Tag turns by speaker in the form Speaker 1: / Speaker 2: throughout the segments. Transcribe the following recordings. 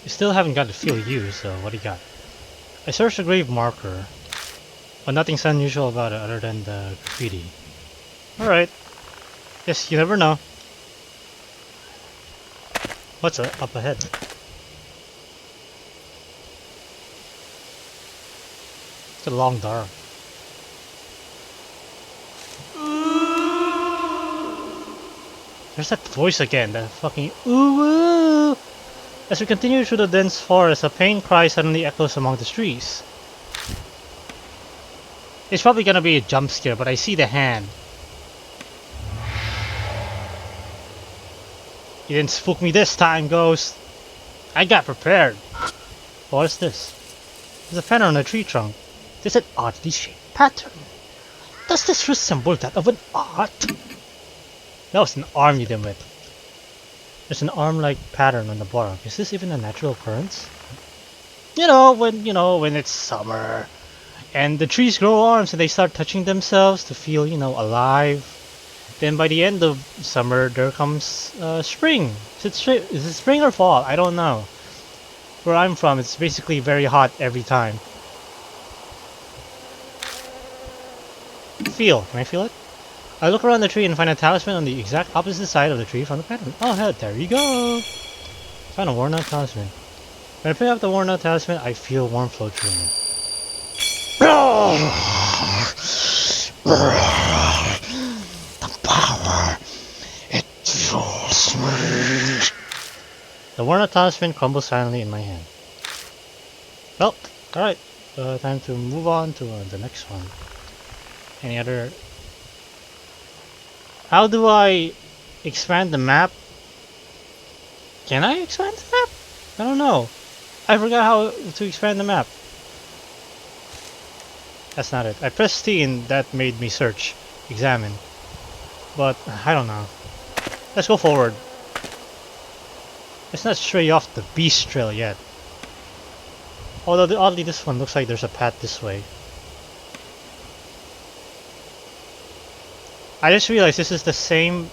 Speaker 1: You still haven't got to feel you, so what do you got? I searched the grave marker, but nothing's unusual about it other than the graffiti. Alright. Yes, you never know. What's up ahead? It's a long dark. There's that voice again, that fucking ooh, ooh. As we continue through the dense forest, a pain cry suddenly echoes among the trees. It's probably gonna be a jump scare, but I see the hand. You didn't spook me this time, Ghost. I got prepared. What is this? There's a pattern on a tree trunk. There's an oddly shaped pattern. Does this resemble that of an art? That was an arm you did with. There's an arm-like pattern on the bark. Is this even a natural occurrence? You know when it's summer and the trees grow arms and they start touching themselves to feel, alive. Then by the end of summer, there comes spring. Is it spring or fall? I don't know. Where I'm from, it's basically very hot every time. Can I feel it? I look around the tree and find a talisman on the exact opposite side of the tree from the pattern. Oh hell, there you go! Found a worn out talisman. When I pick up the worn out talisman, I feel warmth flow through me. The power, it fuels me. The worn out talisman crumbles silently in my hand. Well, alright. Time to move on to the next one. Any other... How do I expand the map? Can I expand the map? I don't know. I forgot how to expand the map. That's not it. I pressed T and that made me search, examine. But I don't know. Let's go forward. Let's not stray off the beast trail yet. Although oddly this one looks like there's a path this way. I just realized this is the same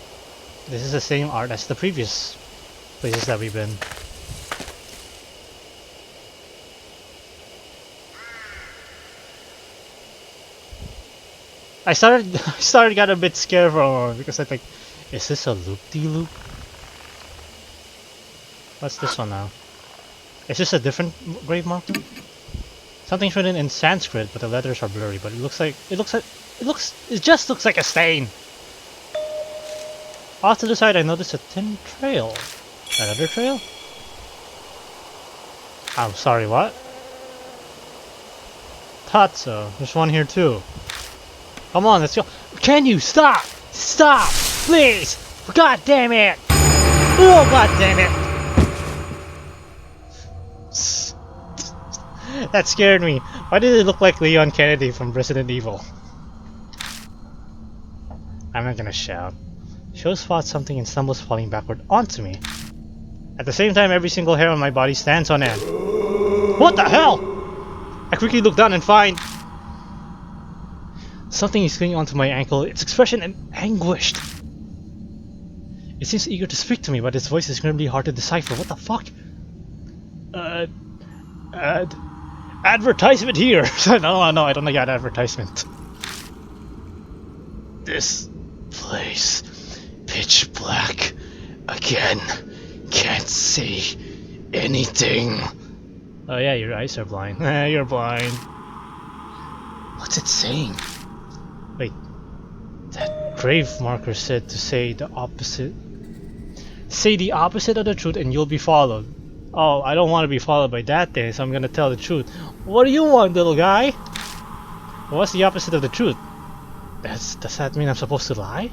Speaker 1: art as the previous places that we've been. I got a bit scared for a moment because I think, is this a loop-de-loop? What's this one now? Is this a different grave marker? Something's written in Sanskrit, but the letters are blurry. But it just looks like a stain. Off to the side, I noticed a thin trail. Another trail? I'm sorry, what? Thought so. There's one here too. Come on, let's go. Can you stop? Stop! Please! God damn it! Oh, god damn it! That scared me. Why did it look like Leon Kennedy from Resident Evil? I'm not gonna shout. Sho spots something and stumbles falling backward onto me. At the same time, every single hair on my body stands on end. What the hell? I quickly look down and find... something is clinging onto my ankle, its expression anguished. It seems eager to speak to me, but its voice is grimly hard to decipher. What the fuck? Advertisement here! No, I don't like advertisement. This place, pitch black, again, can't see anything. Oh yeah, your eyes are blind. You're blind. What's it saying? Wait, that grave marker said to say the opposite. Say the opposite of the truth and you'll be followed. Oh, I don't want to be followed by that thing, so I'm gonna tell the truth. What do you want, little guy? What's the opposite of the truth? Does that mean I'm supposed to lie?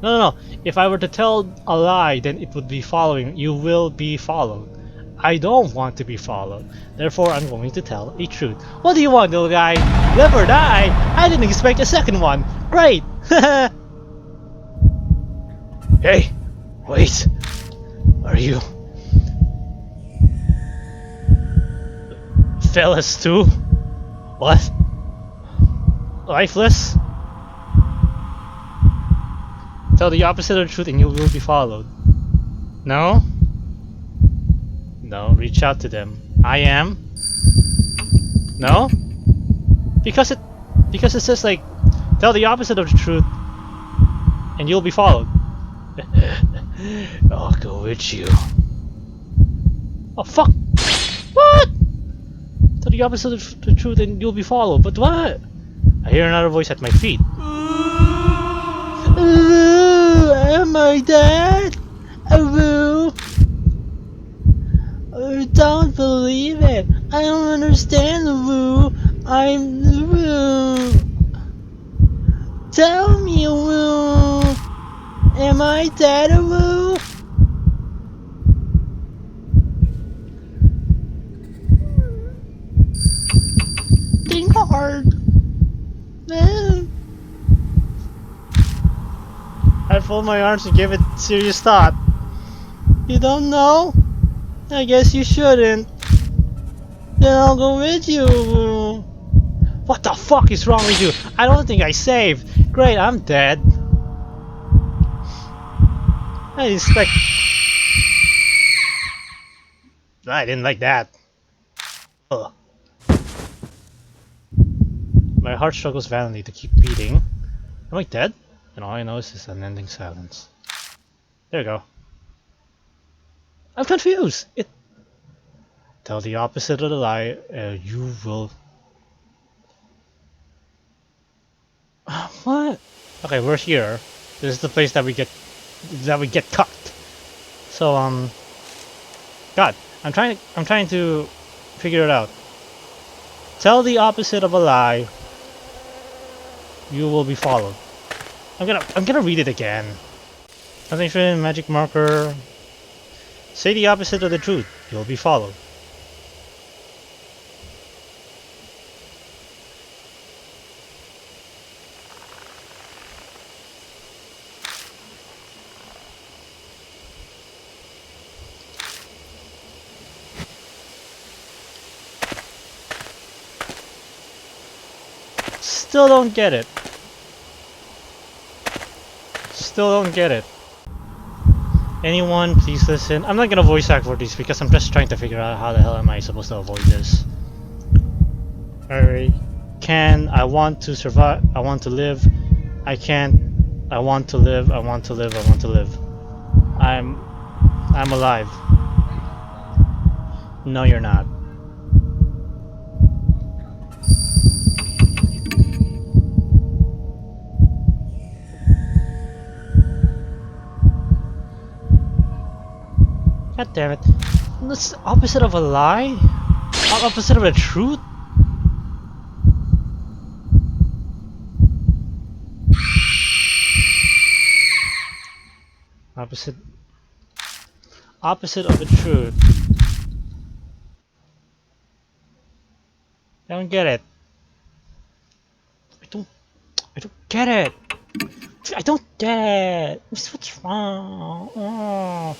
Speaker 1: No. If I were to tell a lie, then it would be following. You will be followed. I don't want to be followed. Therefore, I'm going to tell a truth. What do you want, little guy? Live or die? I didn't expect a second one. Great! Hey! Wait! Are you... fellas too? What? Lifeless? Tell the opposite of the truth and you will be followed. No? No, reach out to them. I am. No? Because it says like tell the opposite of the truth and you'll be followed. I'll go with you. Oh fuck! What? Tell the opposite of the truth and you'll be followed. But what? I hear another voice at my feet. Am I dead? I don't believe it. I don't understand, Woo. I'm Woo. Tell me, Woo. Am I dead, Woo? Think hard. I fold my arms and give it serious thought. You don't know? I guess you shouldn't. Then I'll go with you. What the fuck is wrong with you? I don't think I saved. Great, I'm dead. I expect. I didn't like that. Ugh. My heart struggles violently to keep beating. Am I dead? And all I know is this unending silence. There you go. I'm confused. It. Tell the opposite of the lie. You will. What? Okay, we're here. This is the place that we get cucked. So God, I'm trying to figure it out. Tell the opposite of a lie. You will be followed. I'm gonna read it again. Nothing written, magic marker. Say the opposite of the truth. You'll be followed. Still don't get it. Still don't get it. Anyone, please listen. I'm not gonna voice act for these because I'm just trying to figure out how the hell am I supposed to avoid this. I want to survive. I want to live. I can't. I want to live. I want to live. I want to live. I'm alive. No, you're not. God damn it. That's the opposite of a lie? Opposite of the truth? Opposite of the truth. I don't get it. I don't get it. I don't get it. What's wrong? Oh.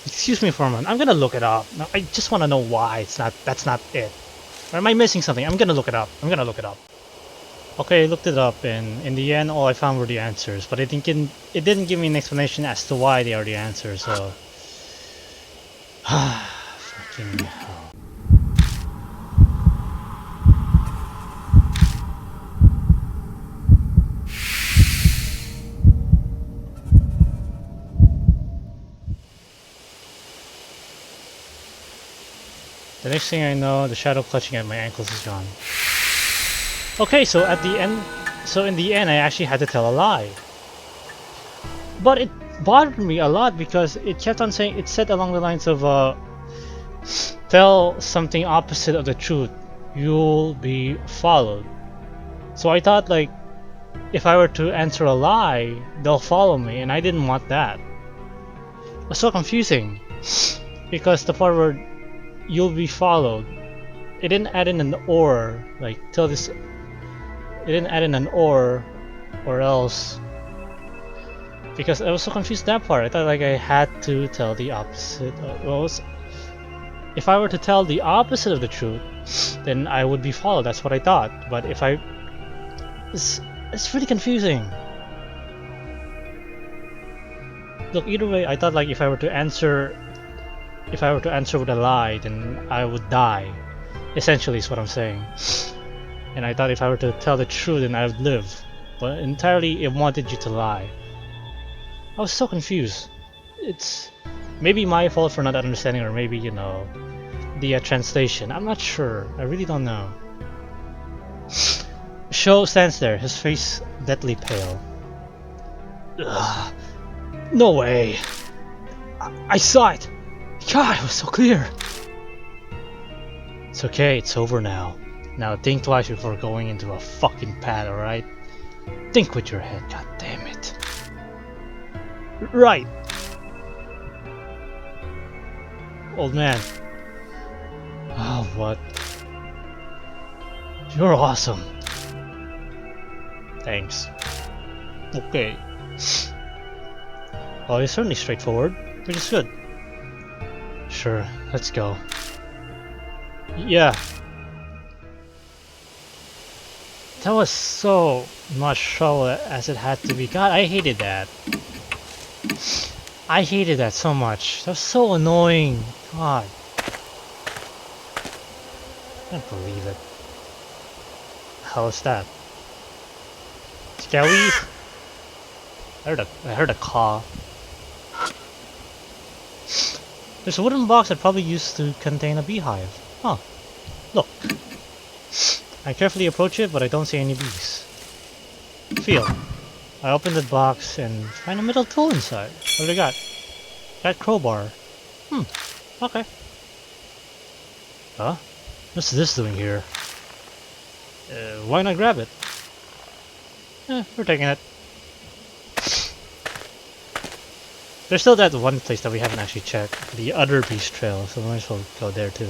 Speaker 1: Excuse me for a moment. I'm gonna look it up. No, I just want to know why that's not it. Or am I missing something? I'm gonna look it up. Okay, I looked it up, and in the end, all I found were the answers. But it didn't give me an explanation as to why they are the answers. So, fucking hell. The next thing I know, the shadow clutching at my ankles is gone. Okay, so in the end, I actually had to tell a lie. But it bothered me a lot because it kept on saying, it said along the lines of, tell something opposite of the truth, you'll be followed. So I thought, like, if I were to answer a lie, they'll follow me, and I didn't want that. It was so confusing because the part where you'll be followed, it didn't add in an or, like tell this. It didn't add in an or else, because I was so confused that part. I thought like I had to tell the opposite. If I were to tell the opposite of the truth, then I would be followed. That's what I thought. But if it's really confusing. Look, either way, I thought like if I were to answer if I were to answer with a lie, then I would die. Essentially is what I'm saying. And I thought if I were to tell the truth, then I would live. But entirely it wanted you to lie. I was so confused. It's maybe my fault for not understanding, or maybe, you know, the translation. I'm not sure. I really don't know. Sho stands there, his face deathly pale. Ugh. No way! I saw it! God, it was so clear! It's okay, it's over now. Now think twice before going into a fucking pad, alright? Think with your head, god damn it. Right! Old man. Oh, what? You're awesome. Thanks. Okay. Well, it's certainly straightforward, which is good. Sure, let's go. Yeah. That was so much show as it had to be. God, I hated that. I hated that so much. That was so annoying. God. I can't believe it. How is that? Shall we? I heard a caw. There's a wooden box that probably used to contain a beehive. Huh. Look. I carefully approach it, but I don't see any bees. Feel. I open the box and find a metal tool inside. What do I got? That crowbar. Okay. Huh? What's this doing here? Why not grab it? We're taking it. There's still that one place that we haven't actually checked. The other beast trail, so we might as well go there too.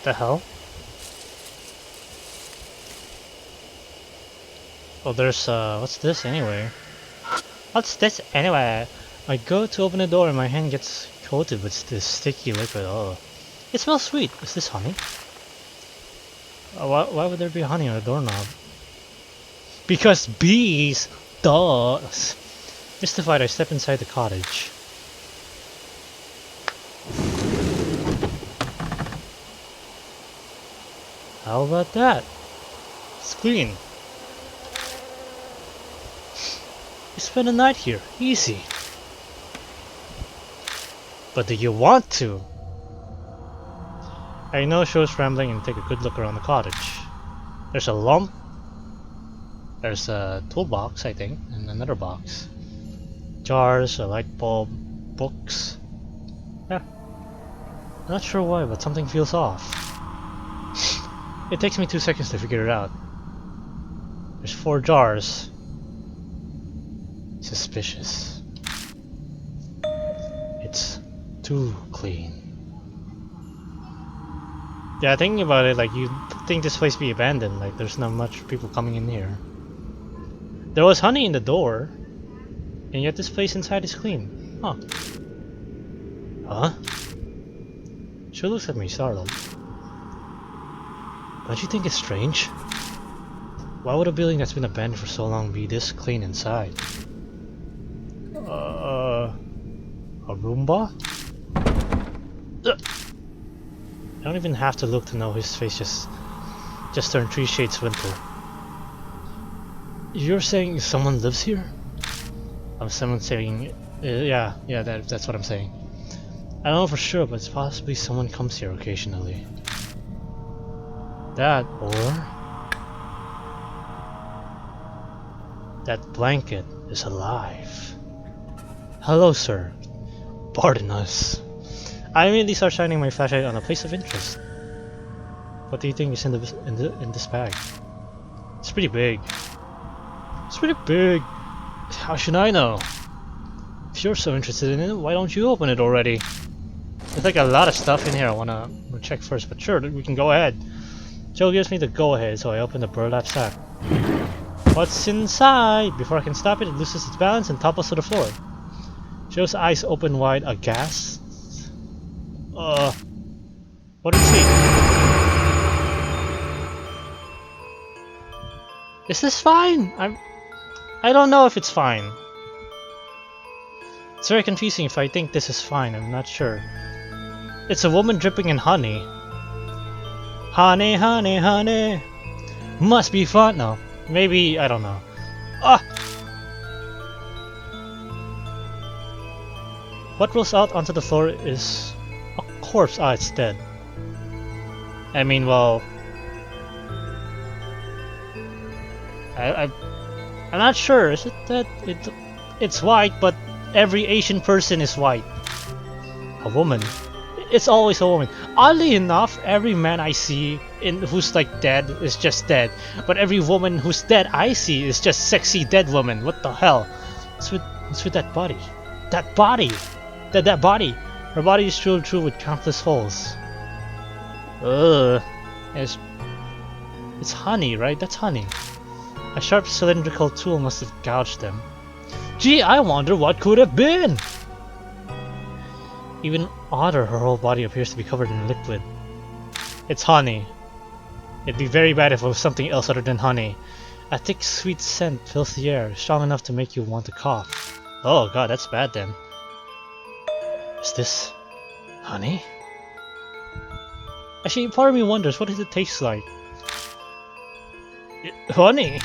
Speaker 1: The hell? Oh, there's what's this anyway? What's this anyway? I go to open the door and my hand gets coated with this sticky liquid. Oh, it smells sweet. Is this honey? Why would there be honey on the doorknob? Because bees! Duh! Mystified, I step inside the cottage. How about that? It's clean. You spend the night here, easy. But do you want to? I know Sho's rambling and take a good look around the cottage. There's a lump. There's a toolbox, I think, and another box. Jars, a light bulb, books. Yeah. Not sure why, but something feels off. It takes me 2 seconds to figure it out. There's 4 jars. Suspicious. It's too clean. Yeah, thinking about it, like, you'd think this place be abandoned, like there's not much people coming in here. There was honey in the door, and yet this place inside is clean. Huh. Huh? She looks at me startled. Don't you think it's strange? Why would a building that's been abandoned for so long be this clean inside? A Roomba? I don't even have to look to know his face just turned 3 shades winter. You're saying someone lives here? Someone saying, yeah, that's what I'm saying. I don't know for sure, but it's possibly someone comes here occasionally. That, or that blanket is alive. Hello, sir. Pardon us. I immediately start shining my flashlight on a place of interest. What do you think is in this bag? It's pretty big. It's pretty big. How should I know? If you're so interested in it, why don't you open it already? There's like a lot of stuff in here I wanna check first, but sure, we can go ahead. Joe gives me the go-ahead, so I open the burlap sack. What's inside? Before I can stop it, it loses its balance and topples to the floor. Joe's eyes open wide, aghast. What did you see? Is this fine? I don't know if it's fine. It's very confusing if I think this is fine, I'm not sure. It's a woman dripping in honey. Honey, honey, honey. Must be fun. No, maybe, I don't know. Ah! What rolls out onto the floor is a corpse. Ah, it's dead. I mean, well... I'm not sure. Is it that it's white, but every Asian person is white. A woman. It's always a woman. Oddly enough, every man I see who's like dead is just dead. But every woman who's dead I see is just sexy dead woman. What the hell? What's with that body? That body! That body! Her body is drilled through with countless holes. Ugh. It's honey, right? That's honey. A sharp cylindrical tool must have gouged them. Gee, I wonder what could have been! Even odder, her whole body appears to be covered in liquid. It's honey. It'd be very bad if it was something else other than honey. A thick, sweet scent fills the air, strong enough to make you want to cough. Oh god, that's bad then. Is this honey? Actually, part of me wonders, what does it taste like? Honey?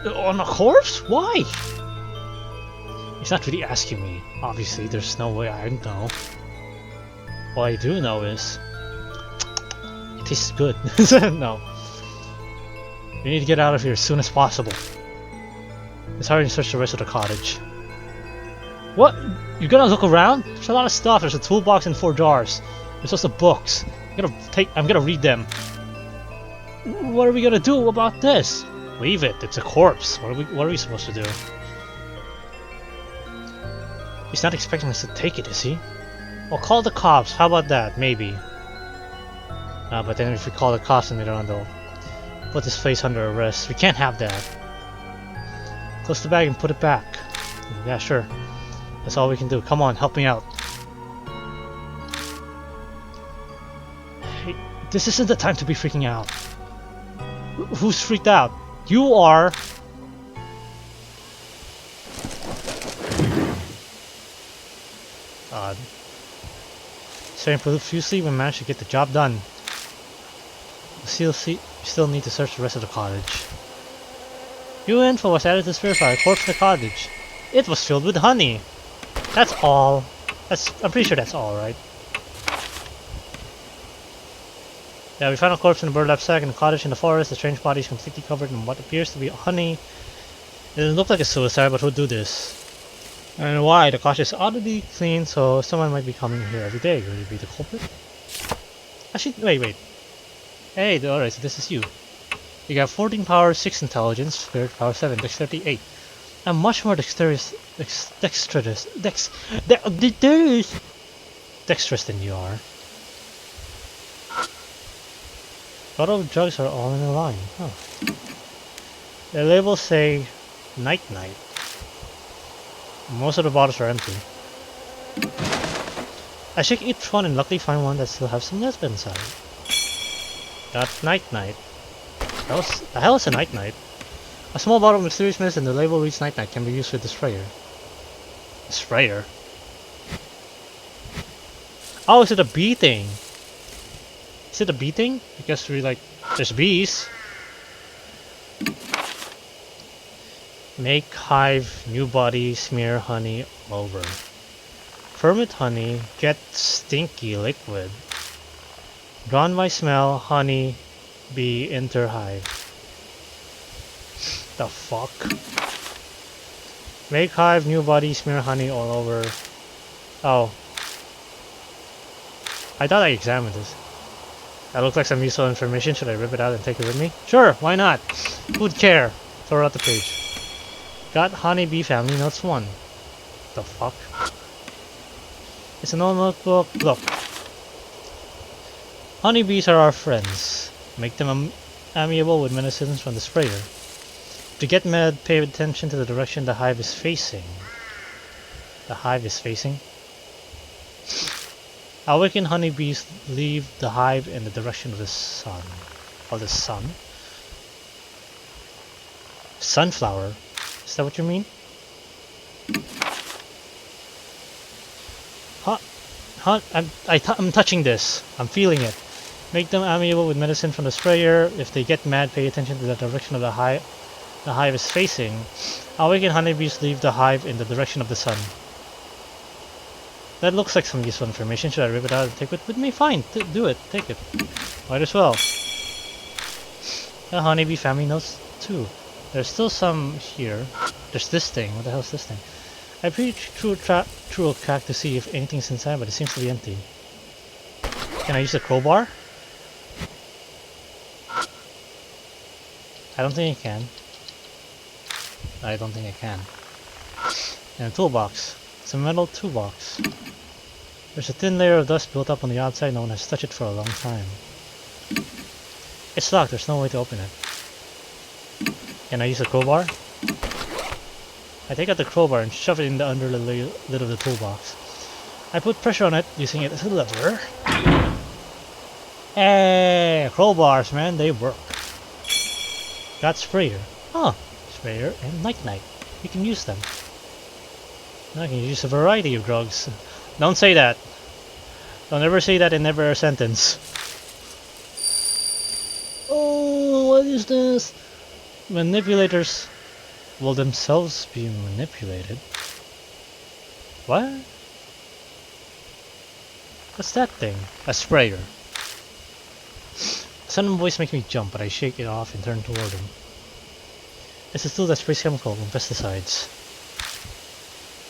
Speaker 1: On a corpse? Why? He's not really asking me. Obviously, there's no way I know. All I do know is... it tastes good. No. We need to get out of here as soon as possible. It's hard to search the rest of the cottage. What? You're gonna look around? There's a lot of stuff. There's a toolbox and 4 jars. There's also books. I'm gonna read them. What are we gonna do about this? Leave it. It's a corpse. What are we supposed to do? He's not expecting us to take it, is he? Well, call the cops. How about that? Maybe. But then if we call the cops and they'll put this place under arrest. We can't have that. Close the bag and put it back. Yeah, sure. That's all we can do. Come on, help me out. Hey, this isn't the time to be freaking out. Who's freaked out? You are! Odd. Staring profusely, we managed to get the job done. We still need to search the rest of the cottage. New info was added to verify a corpse in the cottage. It was filled with honey. That's all. I'm pretty sure that's all, right? Yeah, we found a corpse in a burlap sack in a cottage in the forest. The strange body is completely covered in what appears to be honey. It doesn't look like a suicide, but who'd do this? And why? The cottage is oddly clean, so someone might be coming here every day. Would it be the culprit? Actually, wait. Hey, alright, so this is you. You got 14 power, 6 intelligence, spirit power 7, dexterity 8. And much more dexterous than you are. Bottle of drugs are all in a line. Huh. The labels say night night. Most of the bottles are empty. I shake each one and luckily find one that still has some lesbian inside. Got night night. The hell is a night night? A small bottle of mysterious mist and the label reads night night can be used with the sprayer. A sprayer? Oh, is it a bee thing? Is it a bee thing? I guess we there's bees. Make hive, new body, smear honey all over. Ferment honey, get stinky liquid. Drawn by smell, honey, bee, enter hive. The fuck? Make hive, new body, smear honey all over. Oh. I thought I examined this. That looks like some useful information. Should I rip it out and take it with me? Sure, why not? Who'd care? Throw out the page. Got honeybee family notes 1. The fuck? It's an old notebook. Look. Honeybees are our friends. Make them amiable with medicines from the sprayer. To get mad, pay attention to the direction the hive is facing. the hive is facing. Awakened honeybees leave the hive in the direction of the sun. Of the sun? Sunflower? Is that what you mean? I'm touching this. I'm feeling it. Make them amiable with medicine from the sprayer. If they get mad, pay attention to the direction of the hive is facing. Awakened honeybees leave the hive in the direction of the sun. That looks like some useful information. Should I rip it out and take it with me? Fine, do it. Take it. Might as well. The honeybee family knows too. There's still some here. There's this thing. What the hell is this thing? I peeked through a crack to see if anything's inside, but it seems to be empty. Can I use the crowbar? I don't think I can. I don't think I can. And a toolbox. It's a metal toolbox. There's a thin layer of dust built up on the outside. No one has touched it for a long time. It's locked. There's no way to open it. Can I use a crowbar? I take out the crowbar and shove it in the under lid of the toolbox. I put pressure on it using it as a lever. Hey, crowbars, man, they work. Got sprayer. Huh, sprayer and night-night. You can use them. Now I can use a variety of drugs. Don't say that. Don't ever say that in never a sentence. Oh, what is this? Manipulators will themselves be manipulated. What? What's that thing? A sprayer. A sudden voice makes me jump, but I shake it off and turn toward him. It's a tool that sprays chemical and pesticides.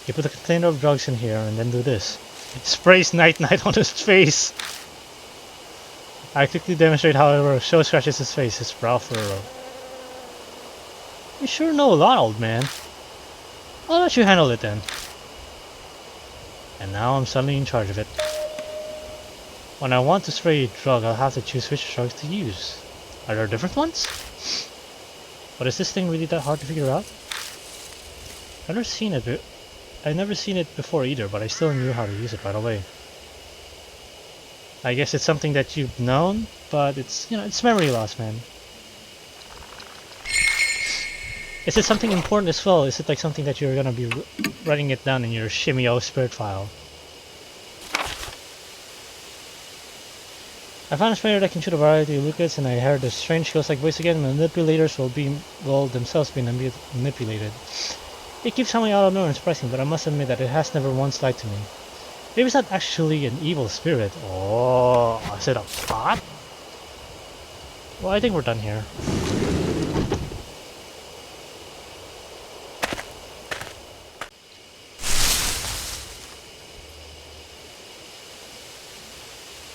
Speaker 1: You put a container of drugs in here and then do this. It sprays night-night on his face. I quickly demonstrate, however, Show scratches his face, his brow furrow. You sure know a lot, old man. I'll let you handle it then. And now I'm suddenly in charge of it. When I want to spray a drug, I'll have to choose which drugs to use. Are there different ones? But is this thing really that hard to figure out? I've never seen it before either, but I still knew how to use it right away. I guess it's something that you've known, but it's memory loss, man. Is it something important as well? Is it like something that you're gonna be writing it down in your Shimi-O spirit file? I found a sprayer that can shoot a variety of liquids, and I heard a strange ghost-like voice again. Manipulators will themselves be manipulated. It keeps coming out of nowhere and surprising, but I must admit that it has never once lied to me. Maybe it's not actually an evil spirit. Oh, is it a bot? Well, I think we're done here.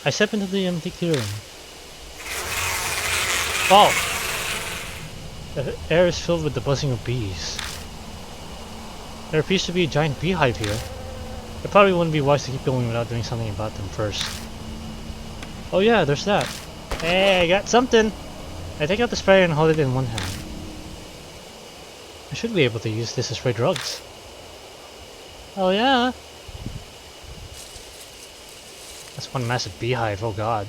Speaker 1: I step into the empty clearing. Wow! The air is filled with the buzzing of bees. There appears to be a giant beehive here. It probably wouldn't be wise to keep going without doing something about them first. Oh yeah, there's that. Hey, I got something! I take out the sprayer and hold it in one hand. I should be able to use this to spray drugs. Oh yeah! That's one massive beehive, oh god.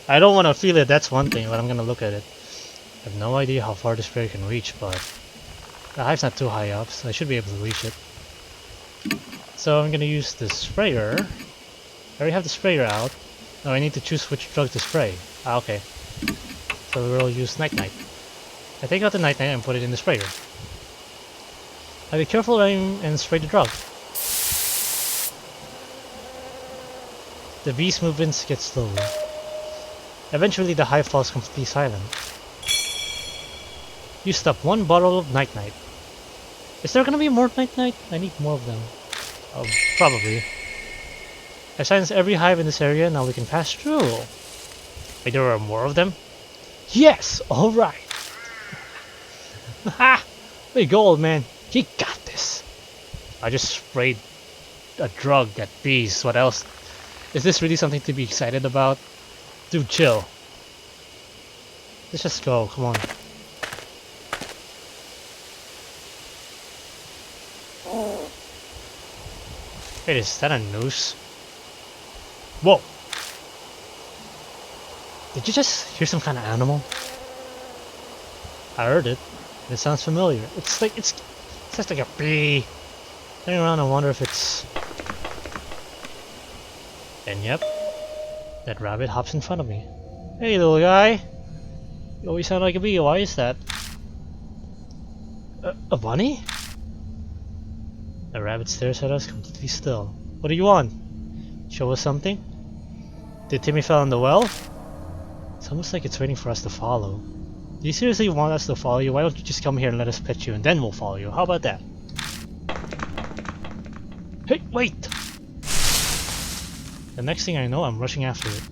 Speaker 1: I don't want to feel it, that's one thing, but I'm gonna look at it. I have no idea how far the sprayer can reach, but the hive's not too high up, so I should be able to reach it. So I'm gonna use the sprayer. I already have the sprayer out. Now I need to choose which drug to spray. Ah, okay. So we'll use Night-Night. I take out the Night-Night and put it in the sprayer. Now be careful, aim and spray the drug. The bee's movements get slower. Eventually the hive falls completely silent. Used up one bottle of Night-Night. Is there gonna be more Night-Night? I need more of them. Oh, probably. I silenced every hive in this area, now we can pass through. Wait, there are more of them? Yes! Alright! Ha! There you go, old man. You got this. I just sprayed a drug at bees. What else? Is this really something to be excited about? Dude, chill. Let's just go, come on. Wait, is that a noose? Whoa! Did you just hear some kind of animal? I heard it. It sounds familiar. It's like it's just like a bee. Turning around and wonder if it's. And yep, that rabbit hops in front of me. Hey, little guy. You always sound like a bee. Why is that? A bunny? The rabbit stares at us completely still. What do you want? Show us something? Did Timmy fell in the well? It's almost like it's waiting for us to follow. Do you seriously want us to follow you? Why don't you just come here and let us pet you and then we'll follow you? How about that? Hey, wait! The next thing I know, I'm rushing after it.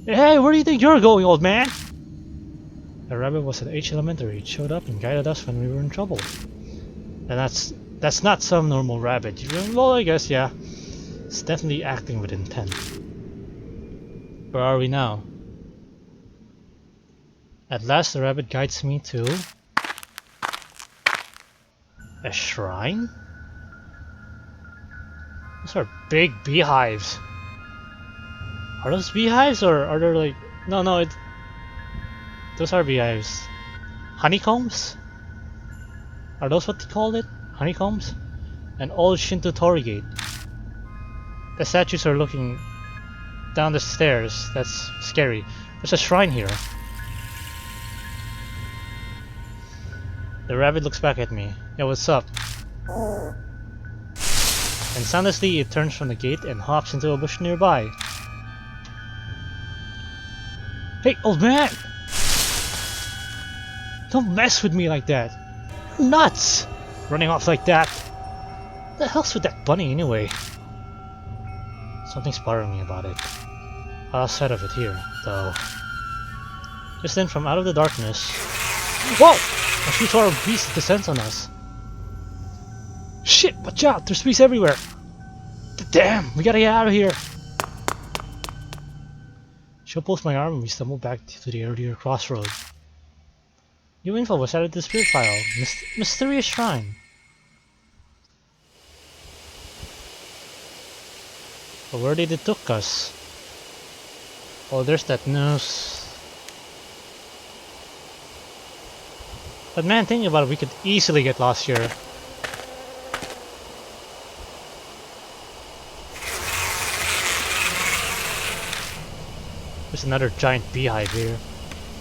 Speaker 1: Hey, where do you think you're going, old man? The rabbit was at H Elementary. It showed up and guided us when we were in trouble. And that's not some normal rabbit. Well, I guess, yeah. It's definitely acting with intent. Where are we now? At last, the rabbit guides me to a shrine? Those are big beehives. Are those beehives or are there like... No, those are beehives. Honeycombs? Are those what they called it? Honeycombs? An old Shinto torii gate. The statues are looking down the stairs. That's scary. There's a shrine here. The rabbit looks back at me. Yeah, what's up? And soundlessly it turns from the gate and hops into a bush nearby. Hey, old man! Don't mess with me like that! You're nuts! Running off like that! What the hell's with that bunny anyway? Something's bothering me about it. Outside of it here, though. Just then from out of the darkness... Whoa! A few sort of beast descends on us. Shit! Watch out! There's bees everywhere! Damn! We gotta get out of here! She'll pulls my arm and we stumble back to the earlier crossroad. New info was added to the spirit file. Mysterious shrine. But where did it took us? Oh, there's that noose. But man, thinking about it, we could easily get lost here. There's another giant beehive here.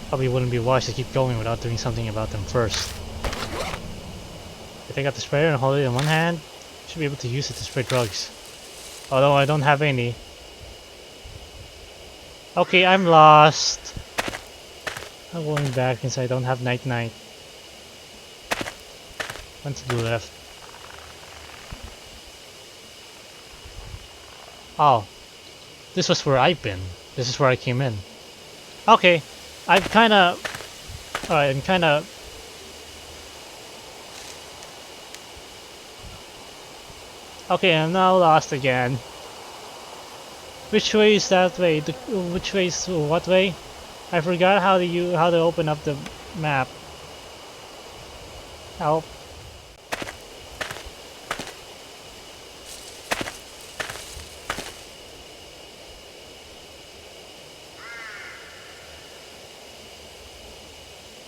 Speaker 1: Probably wouldn't be wise to keep going without doing something about them first. I take out the sprayer and hold it in one hand. Should be able to use it to spray drugs. Although I don't have any. Okay, I'm lost. I'm going back since I don't have night night. One to the left. Oh. This was where I've been. This is where I came in. Okay. I'm kinda... Alright, I'm kinda... Okay, I'm now lost again. Which way is that way? Which way is what way? I forgot how to open up the map. Help.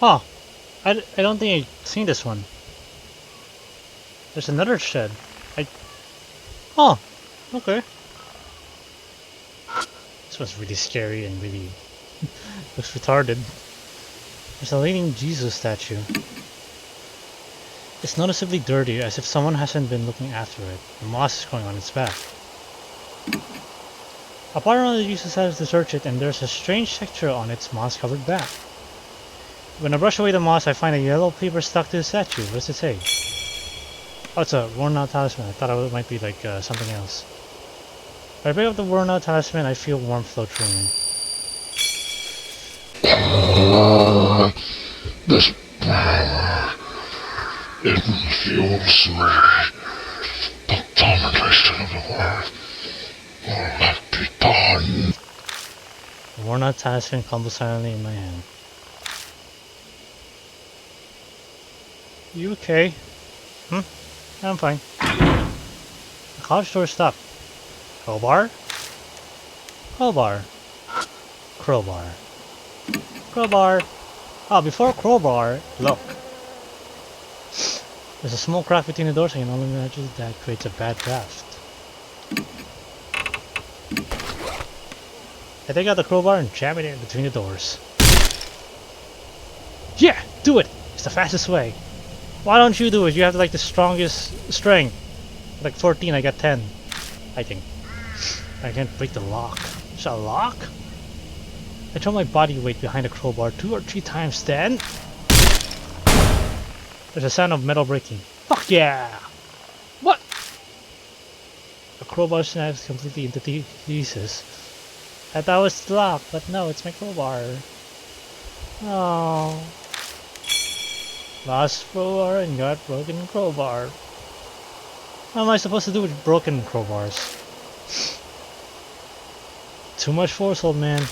Speaker 1: Huh. I don't think I've seen this one. There's another shed. Oh, okay. This was really scary and really looks retarded. There's a leaning Jesus statue. It's noticeably dirty, as if someone hasn't been looking after it. The moss is growing on its back. A partner on the Jesus has to search it, and there's a strange texture on its moss-covered back. When I brush away the moss, I find a yellow paper stuck to the statue. What does it say? Oh, it's a worn-out talisman. I thought it might be like something else. When I break up the worn-out talisman, I feel warmth flow through me.
Speaker 2: This power, it fuels me. The domination of the world will not be done.
Speaker 1: The worn-out talisman crumbles silently in my hand. You okay? I'm fine. College door stuck. Crowbar? Crowbar. Crowbar. Crowbar. Oh, before crowbar, look. There's a small crack between the doors. I can only imagine that creates a bad draft. I take out the crowbar and jam it in between the doors. Yeah! Do it! It's the fastest way. Why don't you do it? You have like the strongest strength. Like 14, I got 10. I think. I can't break the lock. Is that a lock? I throw my body weight behind the crowbar 2 or 3 times, then there's a sound of metal breaking. Fuck yeah! What? The crowbar snaps completely into pieces. I thought it was locked, but no, it's my crowbar. Oh. Lost crowbar and got broken crowbar. What am I supposed to do with broken crowbars? Too much force, old man.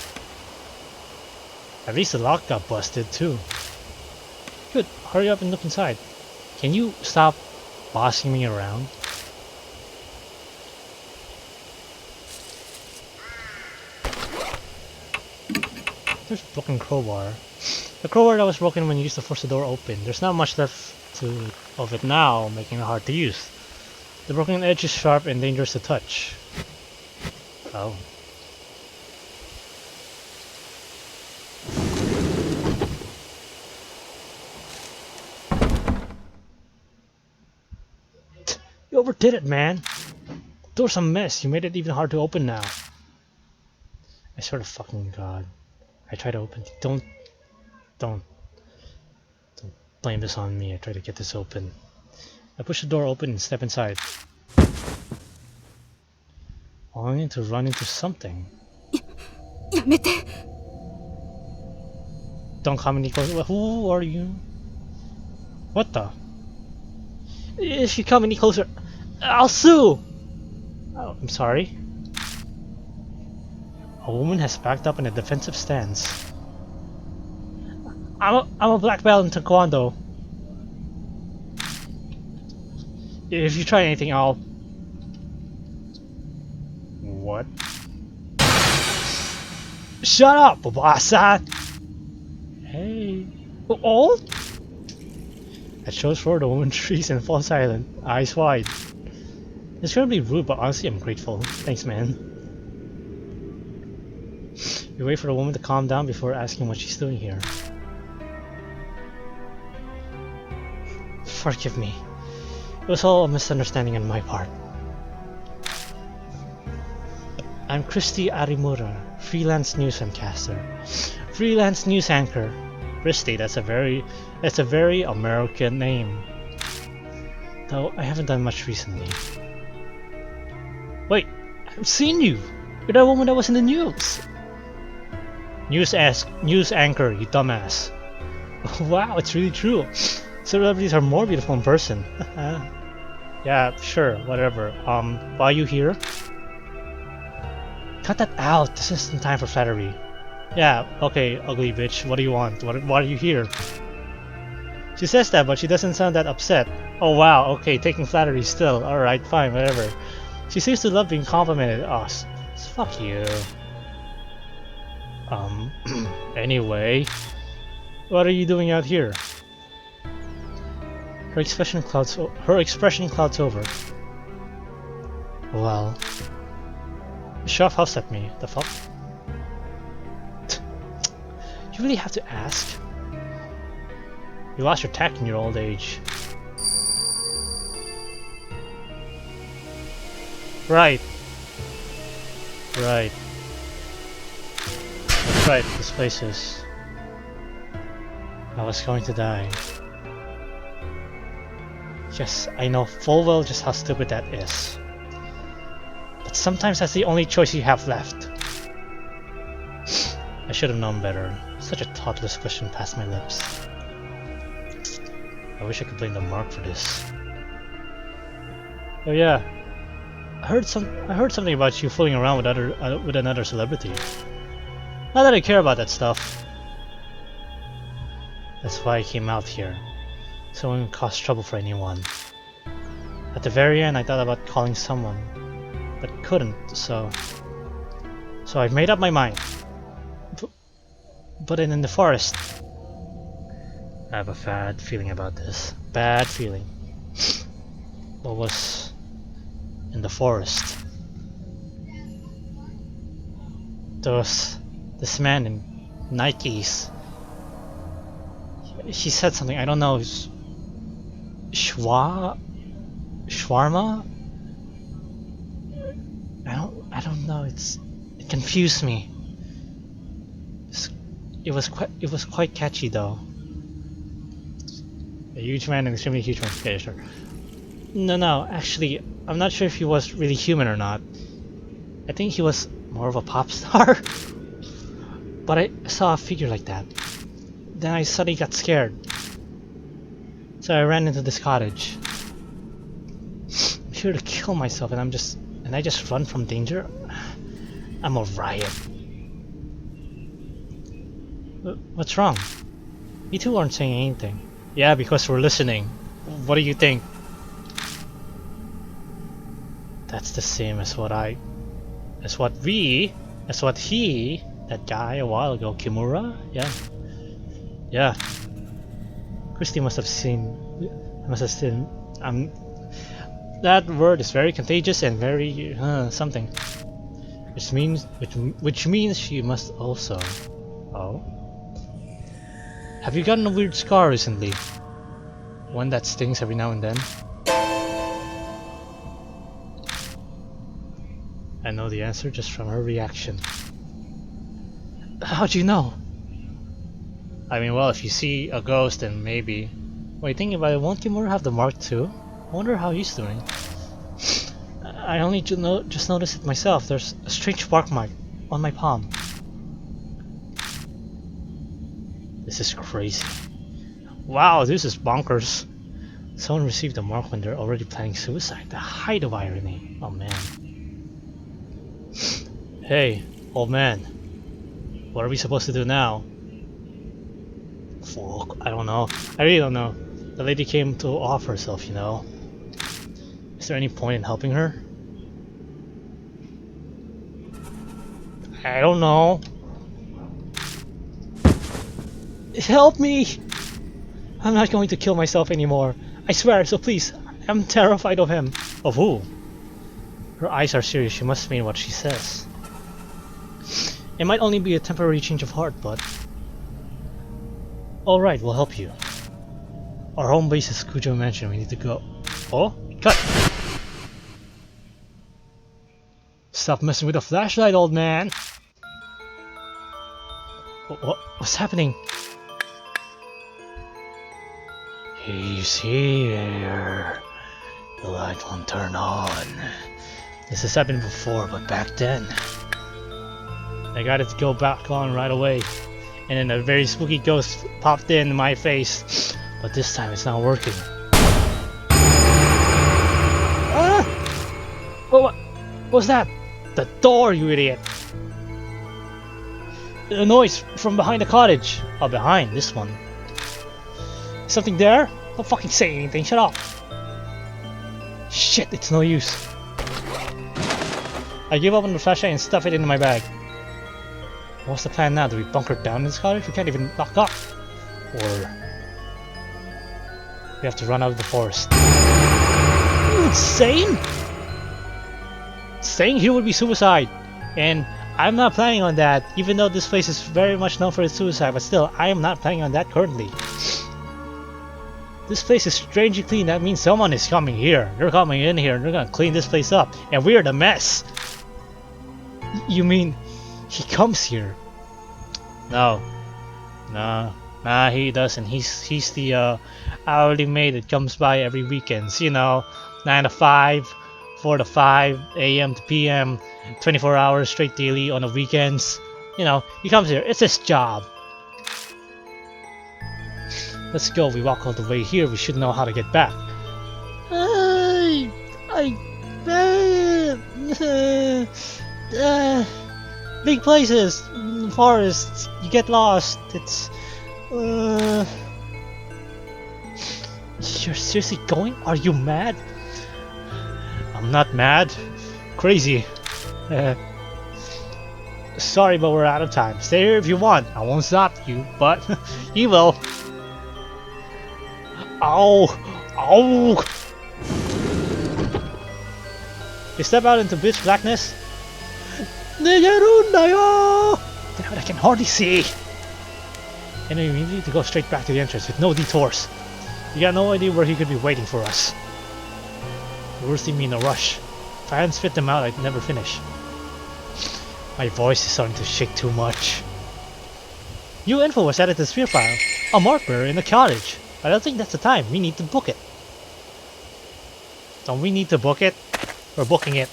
Speaker 1: At least the lock got busted too. Good, hurry up and look inside. Can you stop bossing me around? There's a broken crowbar. The crowbar that was broken when you used to force the door open. There's not much left of it now, making it hard to use. The broken edge is sharp and dangerous to touch. Oh. You overdid it, man. The door's a mess. You made it even hard to open now. I swear to fucking God. I tried to open it. Don't blame this on me. I tried to get this open. I push the door open and step inside. Only to run into something. Don't come any closer. Who are you? What the? If you come any closer, I'll sue! Oh, I'm sorry. A woman has backed up in a defensive stance. I'm a black belt in Taekwondo. If you try anything, I'll... What? Shut up, Babasa! Hey... Oh? I chose for the woman trees and fall silent, eyes wide. It's incredibly rude, but honestly I'm grateful. Thanks, man. You wait for the woman to calm down before asking what she's doing here. Forgive me. It was all a misunderstanding on my part. I'm Christy Arimura, freelance news ancaster. Freelance news anchor. Christy, that's a very American name. Though I haven't done much recently. Wait, I've seen you! You're that woman that was in the news! News anchor, you dumbass. Wow, it's really true. Celebrities are more beautiful in person. Yeah, sure, whatever. Why are you here? Cut that out, this isn't time for flattery. Yeah, okay, ugly bitch, what do you want? Why are you here? She says that, but she doesn't sound that upset. Oh wow, okay, taking flattery still. Alright, fine, whatever. She seems to love being complimented. Oh, fuck you. Anyway. What are you doing out here? Her expression clouds over. Well... Shove house at me. The fuck? You really have to ask? You lost your tact in your old age. Right. Right. That's right, this place is... I was going to die. Yes, I know full well just how stupid that is. But sometimes that's the only choice you have left. I should have known better. Such a thoughtless question passed my lips. I wish I could blame the Mark for this. Oh yeah, I heard something about you fooling around with another celebrity. Not that I care about that stuff. That's why I came out here, so it wouldn't cause trouble for anyone. At the very end, I thought about calling someone, but couldn't, so I made up my mind. But in the forest, I have a bad feeling about this. Bad feeling. What was in the forest? There was this man in Nikes. He said something, I don't know, shawarma? I don't know, it confused me. It was quite catchy though. A huge man and extremely huge man. Okay, sure. No, actually, I'm not sure if he was really human or not. I think he was more of a pop star. But I saw a figure like that. Then I suddenly got scared. So I ran into this cottage. I'm here to kill myself and I just run from danger? I'm a riot. What's wrong? You two aren't saying anything. Yeah, because we're listening. What do you think? That's the same as what he, that guy a while ago, Kimura? Yeah. Christy must have seen, that word is very contagious and very, something. Which means she must also, oh? Have you gotten a weird scar recently? One that stings every now and then? I know the answer just from her reaction. How'd you know? I mean, well, if you see a ghost, then maybe. Wait, thinking about it, won't Kimura have the mark too? I wonder how he's doing. I only just noticed it myself. There's a strange bark mark on my palm. This is crazy. Wow, this is bonkers. Someone received the mark when they're already planning suicide. The height of irony. Oh man. Hey, old man. What are we supposed to do now? Fuck, I don't know. I really don't know. The lady came to off herself, you know. Is there any point in helping her? I don't know. Help me! I'm not going to kill myself anymore. I swear, so please. I'm terrified of him. Of who? Her eyes are serious. She must mean what she says. It might only be a temporary change of heart, but... Alright, we'll help you. Our home base is Kujo Mansion. We need to go. Oh? Cut! Stop messing with the flashlight, old man! What's happening? He's here. The light won't turn on. This has happened before, but back then... I got it to go back on right away. And then a very spooky ghost popped in my face. But this time it's not working. Ah! What was that? The door, you idiot! A noise from behind the cottage. Oh, behind this one. Something there? Don't fucking say anything, shut up! Shit, it's no use. I give up on the flashlight and stuff it into my bag. What's the plan now? Do we bunker down in this cottage? We can't even lock up. Or... we have to run out of the forest. Are you insane? Staying here would be suicide. And I'm not planning on that, even though this place is very much known for its suicide, but still, I am not planning on that currently. This place is strangely clean. That means someone is coming here. They're coming in here and they're gonna clean this place up. And we're the mess. You mean he comes here? No. Nah, he doesn't. He's the hourly maid that comes by every weekends. You know, 9 to 5, 4 to 5, AM to PM, 24 hours straight daily on the weekends. You know, he comes here. It's his job. Let's go. We walk all the way here. We should know how to get back. Big places, forests. You get lost. It's. You're seriously going? Are you mad? I'm not mad. Crazy. Sorry, but we're out of time. Stay here if you want. I won't stop you, but you will. Ow! Ow! You step out into pitch blackness. Damn it, I can hardly see. Anyway, we need to go straight back to the entrance with no detours. You got no idea where he could be waiting for us. Worst thing me in a rush. If I hadn't spit them out, I'd never finish. My voice is starting to shake too much. New info was added to the sphere file. A marker in the cottage. I don't think that's the time. We need to book it. Don't we need to book it? We're booking it.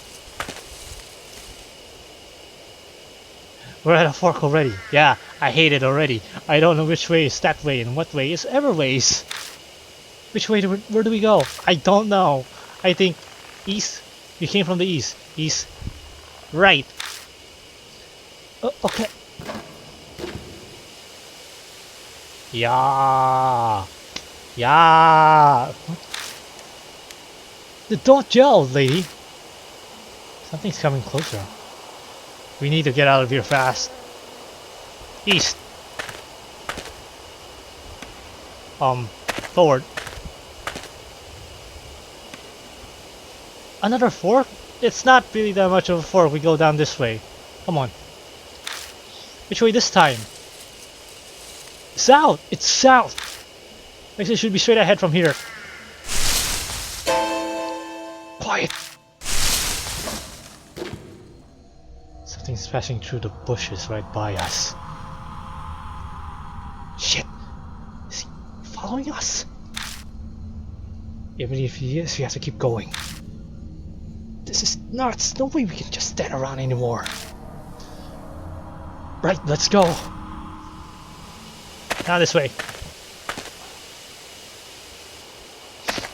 Speaker 1: We're at a fork already. Yeah, I hate it already. I don't know which way is that way and what way is ever ways. Which way where do we go? I don't know. I think east. We came from the east. East. Right. Okay. Yeah. Yeah. Don't yell, lady. Something's coming closer. We need to get out of here fast. East. Forward. Another fork? It's not really that much of a fork. We go down this way. Come on. Which way this time? South! It's south! Makes it should be straight ahead from here. Quiet! Something's passing through the bushes right by us. Shit! Is he following us? Even if he is, we have to keep going. This is nuts! No way we can just stand around anymore. Right, let's go! Now this way.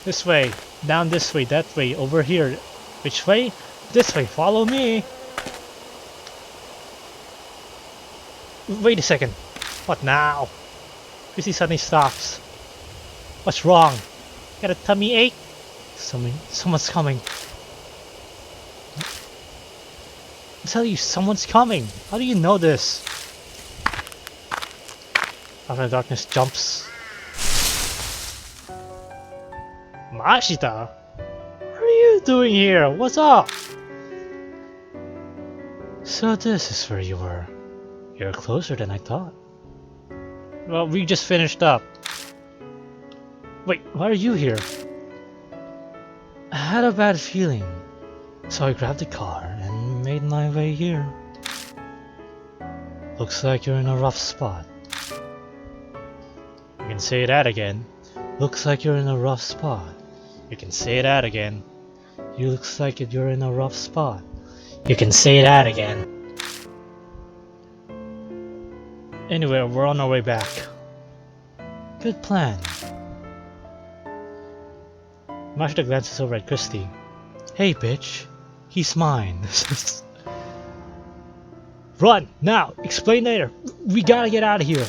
Speaker 1: This way. Down this way, that way, over here. Which way? This way, follow me! Wait a second. What now? Chrissy suddenly stops. What's wrong? Got a tummy ache? Someone's coming. I tell you, someone's coming. How do you know this? Out of the darkness jumps. Mashita? What are you doing here? What's up? So this is where you were. You're closer than I thought. Well, we just finished up. Wait, why are you here? I had a bad feeling, so I grabbed the car and made my way here. Looks like you're in a rough spot. You can say that again. Looks like you're in a rough spot. You can say that again. You looks like you're in a rough spot. You can say that again. Anyway, we're on our way back. Good plan. Mashita glances over at Christy. Hey bitch, he's mine. Run! Now! Explain later! We gotta get out of here!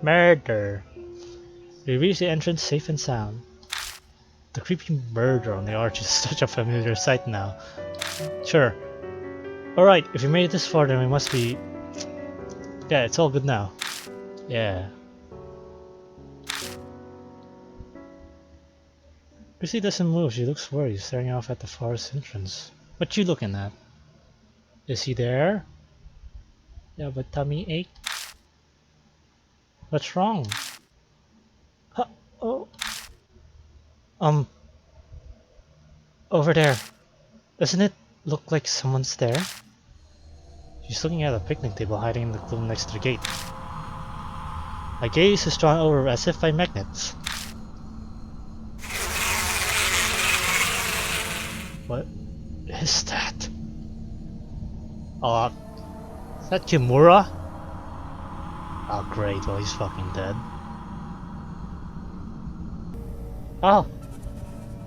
Speaker 1: Murder! We reach the entrance safe and sound. The creepy murder on the arch is such a familiar sight now. Sure. Alright, if we made it this far then we must be... Yeah, it's all good now. Yeah. Chrissy doesn't move, she looks worried, staring off at the forest entrance. What you looking at? Is he there? Yeah, but tummy ache? What's wrong? Huh? Oh. Over there. Doesn't it look like someone's there? She's looking at a picnic table hiding in the gloom next to the gate. My gaze is drawn over as if by magnets. What is that? Is that Kimura? Oh great, well he's fucking dead. Oh!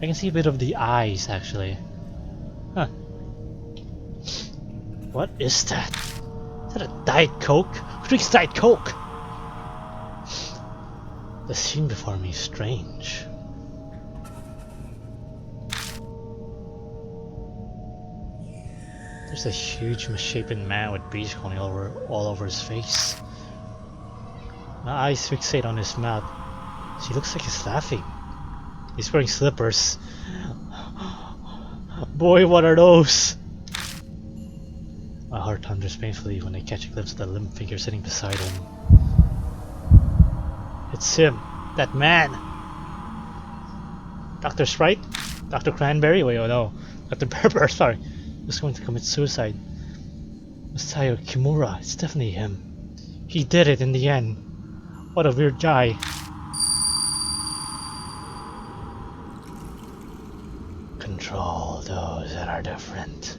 Speaker 1: I can see a bit of the eyes actually. Huh. What is that? Is that a Diet Coke? Who drinks Diet Coke? The scene before me is strange. There's a huge misshapen man with beach going all over his face. My eyes fixate on his mouth. He looks like he's laughing. He's wearing slippers. Boy, what are those? My heart thunders painfully when I catch a glimpse of the limp figure sitting beside him. It's him, that man. Dr. Sprite? Dr. Cranberry? Wait, oh no. Dr. Pepper, sorry. Was going to commit suicide. Masayo Kimura, it's definitely him. He did it in the end. What a weird guy. Control those that are different.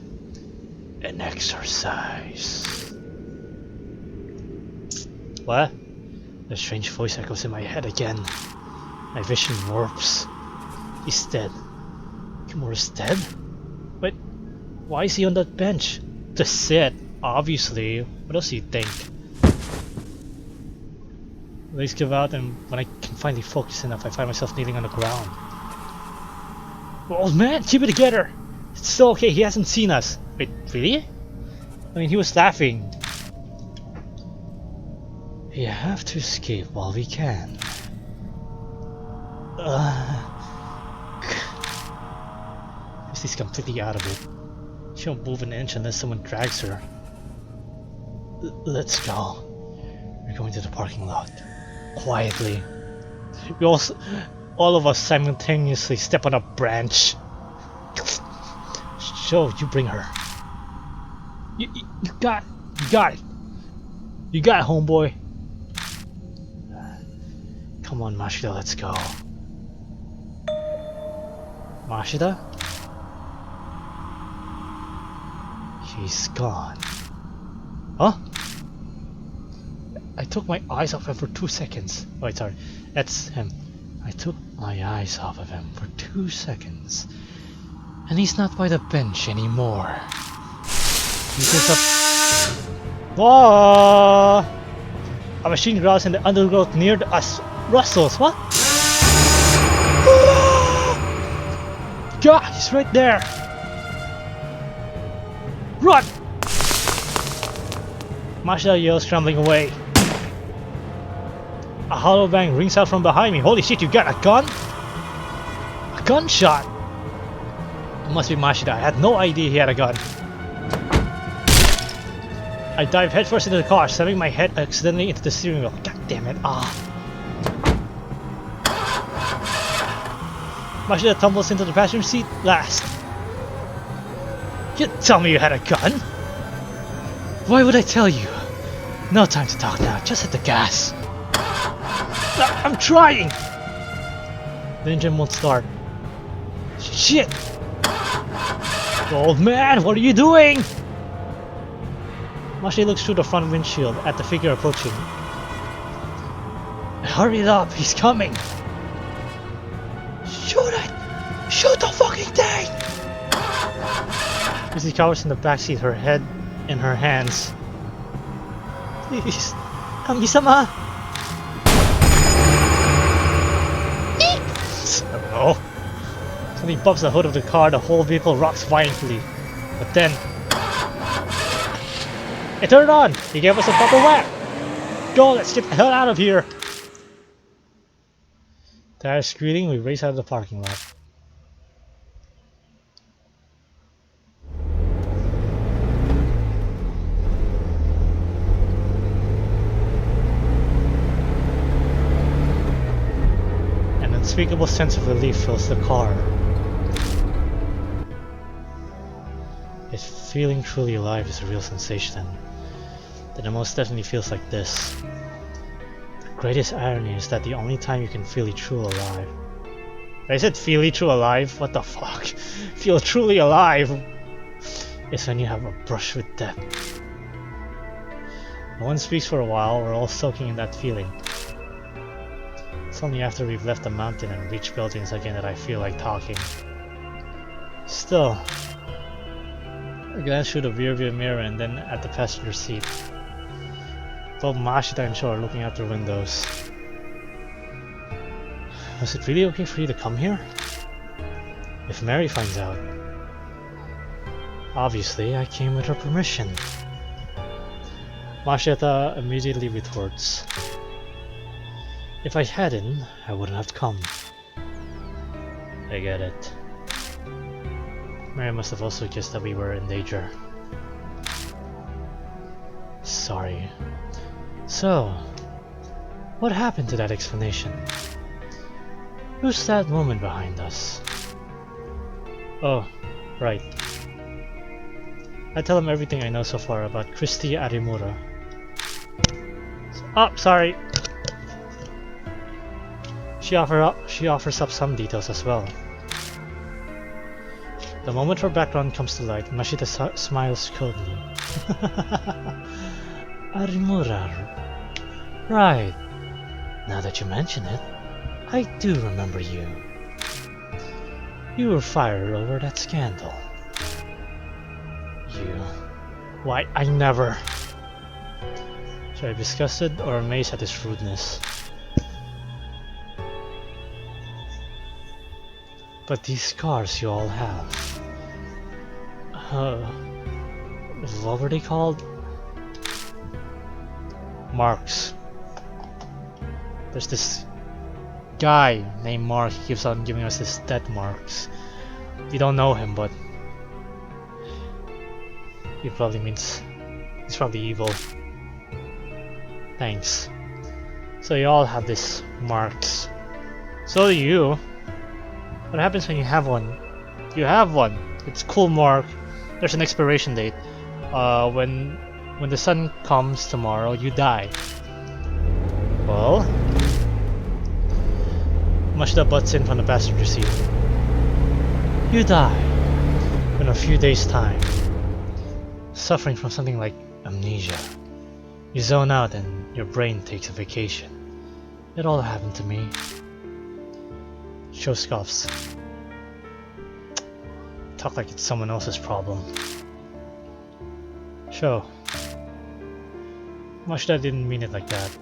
Speaker 1: An exercise. What? A strange voice echoes in my head again. My vision warps. He's dead. Kimura's dead? Wait, why is he on that bench? To sit, obviously. What else do you think? Legs give out, and when I can finally focus enough, I find myself kneeling on the ground. Old man, keep it together! It's still okay, he hasn't seen us. Wait, really? I mean, he was laughing. We have to escape while we can. She's completely out of it. She won't move an inch unless someone drags her. Let's go. We're going to the parking lot. Quietly. We all of us simultaneously step on a branch. Joe, you bring her. You got it. You got it, homeboy. Come on, Mashida, let's go. Mashida? She's gone. Huh? I took my eyes off him for 2 seconds. Wait, sorry. That's him. I took my eyes off of him for 2 seconds. And he's not by the bench anymore. He goes up. Whoa! A machine growls in the undergrowth near us. Rustles, what? God, he's right there! Run! Mashida yells, scrambling away. A hollow bang rings out from behind me. Holy shit, you got a gun? A gunshot? It must be Mashida. I had no idea he had a gun. I dive headfirst into the car, slamming my head accidentally into the steering wheel. God damn it. Mashida tumbles into the passenger seat last. You tell me you had a gun? Why would I tell you? No time to talk now, just hit the gas. I'm trying! The engine won't start. Shit! Old man, what are you doing? Mashida looks through the front windshield at the figure approaching. Hurry it up, he's coming! Shoot it! Shoot the fucking thing! Missy cowers in the backseat, her head in her hands. Please, Kami-sama! Oh. Suddenly bumps the hood of the car, the whole vehicle rocks violently. But then... it turned on! He gave us a proper whack! Go, let's get the hell out of here! Tires squealing, we race out of the parking lot. An unspeakable sense of relief fills the car. If feeling truly alive is a real sensation, then it most definitely feels like this. The greatest irony is that the only time you can feel truly alive. I said feel true alive? What the fuck? Feel truly alive is when you have a brush with death. No one speaks for a while, we're all soaking in that feeling. It's only after we've left the mountain and reached buildings again that I feel like talking. Still, I glance through the rearview mirror and then at the passenger seat. Both Mashida and Sho are looking out their windows. Was it really okay for you to come here? If Mary finds out. Obviously, I came with her permission. Mashita immediately retorts. If I hadn't, I wouldn't have come. I get it. Mary must have also guessed that we were in danger. Sorry. So, what happened to that explanation? Who's that woman behind us? Oh, right. I tell him everything I know so far about Christy Arimura. Oh, sorry. She offers up some details as well. The moment her background comes to light, Mashita smiles coldly. Arimura. Right. Now that you mention it, I do remember you. You were fired over that scandal. You... Why, I never... Should I be disgusted or amazed at his rudeness? But these scars you all have... what were they called? Marks. There's this guy named Mark, he keeps on giving us his death marks. We don't know him, but he probably means he's probably evil. Thanks. So you all have these marks. So do you. What happens when you have one? You have one. It's a cool mark. There's an expiration date. When the sun comes tomorrow, you die. Well, Mashita butts in from the passenger seat. You die in a few days' time, suffering from something like amnesia. You zone out and your brain takes a vacation. It all happened to me. Sho scoffs. Talk like it's someone else's problem. Sho. Mashita didn't mean it like that.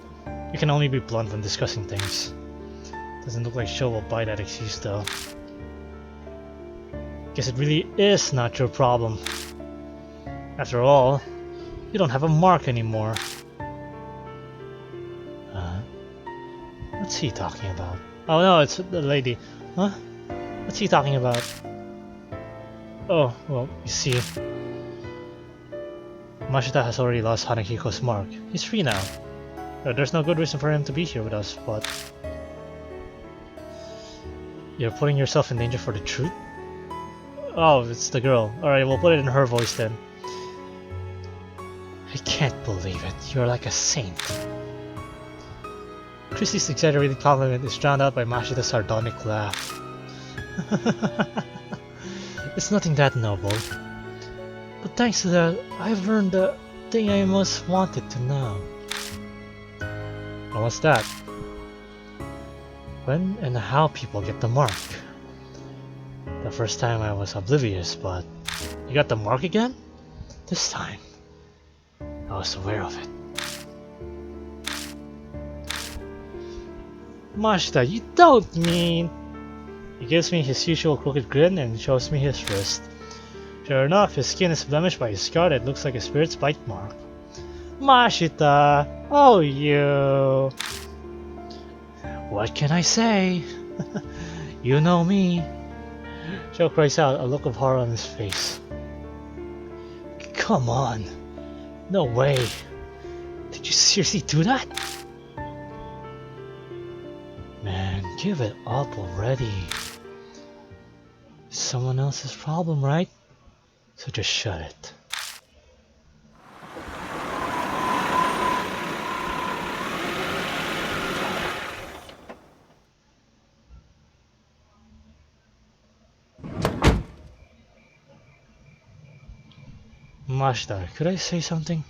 Speaker 1: You can only be blunt when discussing things. Doesn't look like Sho will buy that excuse though. Guess it really is not your problem. After all, you don't have a mark anymore. What's he talking about? Oh no, it's the lady. Huh? What's he talking about? Oh, well, you see. Mashita has already lost Hanakiko's mark. He's free now. There's no good reason for him to be here with us, but... You're putting yourself in danger for the truth? Oh, it's the girl. Alright, we'll put it in her voice then. I can't believe it. You're like a saint. Christy's exaggerated compliment is drowned out by Mashita's sardonic laugh. It's nothing that noble. But thanks to that, I've learned the thing I most wanted to know. And what's that? When and how people get the mark. The first time I was oblivious, but you got the mark again? This time, I was aware of it. Mashita, you don't mean... He gives me his usual crooked grin and shows me his wrist. Sure enough, his skin is blemished by a scar that looks like a spirit's bite mark. Mashita! Oh, you! What can I say? You know me. Joe cries out, a look of horror on his face. Come on. No way. Did you seriously do that? Man, give it up already. It's someone else's problem, right? So just shut it. Mashita, could I say something?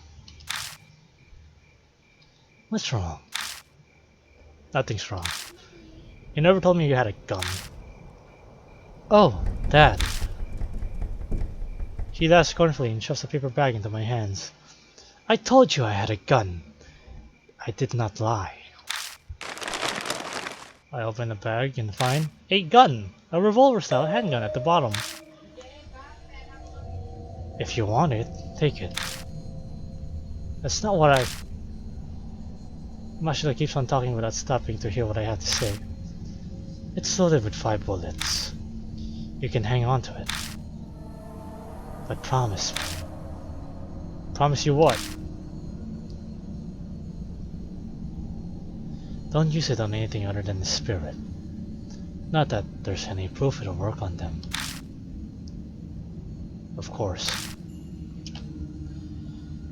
Speaker 1: What's wrong? Nothing's wrong. You never told me you had a gun. Oh, that. She laughs scornfully and shoves a paper bag into my hands. I told you I had a gun. I did not lie. I open the bag and find a gun, a revolver-style handgun at the bottom. If you want it, take it. That's not what Mashida keeps on talking without stopping to hear what I have to say. It's loaded with 5 bullets. You can hang on to it. But promise me. Promise you what? Don't use it on anything other than the spirit. Not that there's any proof it'll work on them. Of course.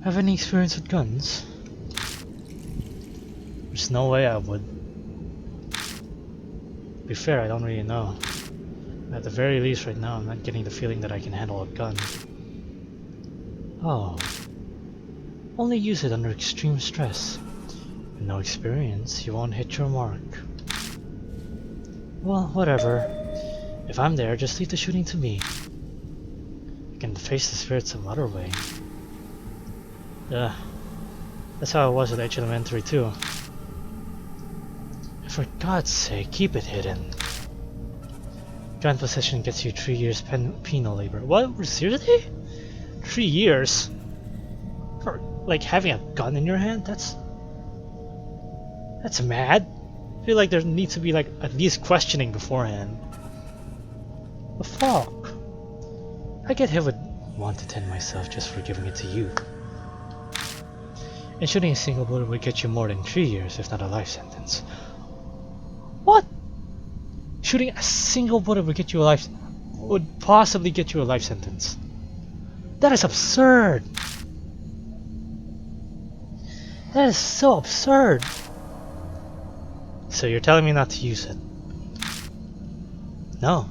Speaker 1: Have any experience with guns? There's no way I would. To be fair, I don't really know. At the very least right now, I'm not getting the feeling that I can handle a gun. Oh. Only use it under extreme stress. With no experience, you won't hit your mark. Well, whatever. If I'm there, just leave the shooting to me. I can face the spirit some other way. That's how it was at H Elementary too. For God's sake, keep it hidden. Gun possession gets you 3 years penal labor. What? Seriously? 3 years? For like having a gun in your hand? That's mad. I feel like there needs to be like at least questioning beforehand. The fuck? I get hit with 1 to 10 myself just for giving it to you. And shooting a single bullet would get you more than 3 years, if not a life sentence. What? Shooting a single bullet would possibly get you a life sentence. That is absurd. That is so absurd. So you're telling me not to use it? No.